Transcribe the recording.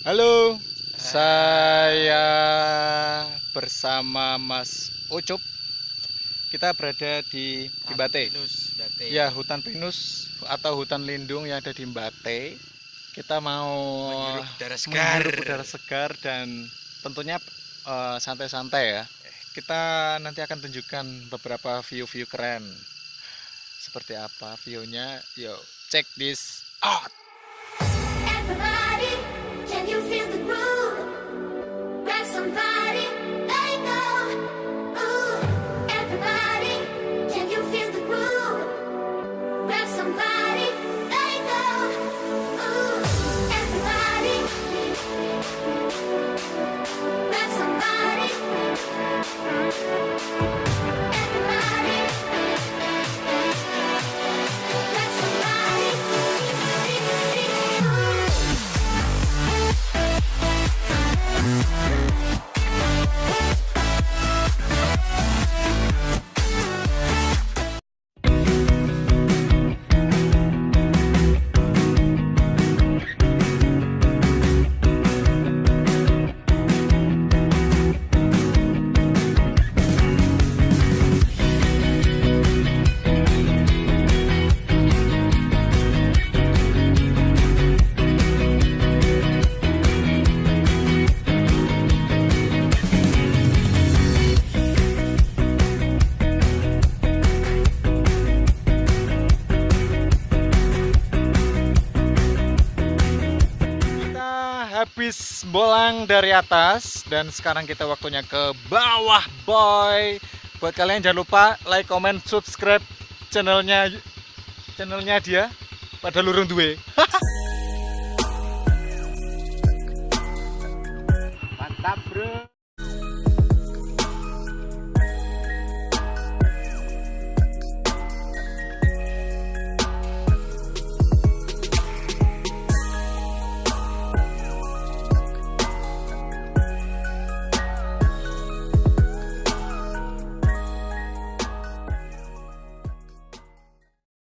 Halo, saya bersama Mas Ucup. Kita berada di Mbate. Bate. Ya, hutan pinus atau hutan lindung yang ada di Mbate. Kita mau menghirup udara segar dan tentunya santai-santai ya. Kita nanti akan tunjukkan beberapa view-view keren. Seperti apa view-nya? Yuk, check this out. Everybody, can you feel the groove? Grab somebody, let it go. Ooh, everybody, can you feel the groove? Grab somebody, let it go. Ooh, everybody, grab somebody. Everybody, grab somebody. Habis bolang dari atas dan sekarang kita waktunya ke bawah, boy. Buat kalian jangan lupa like, comment, subscribe channelnya dia pada lurung duwe. Mantap, bro.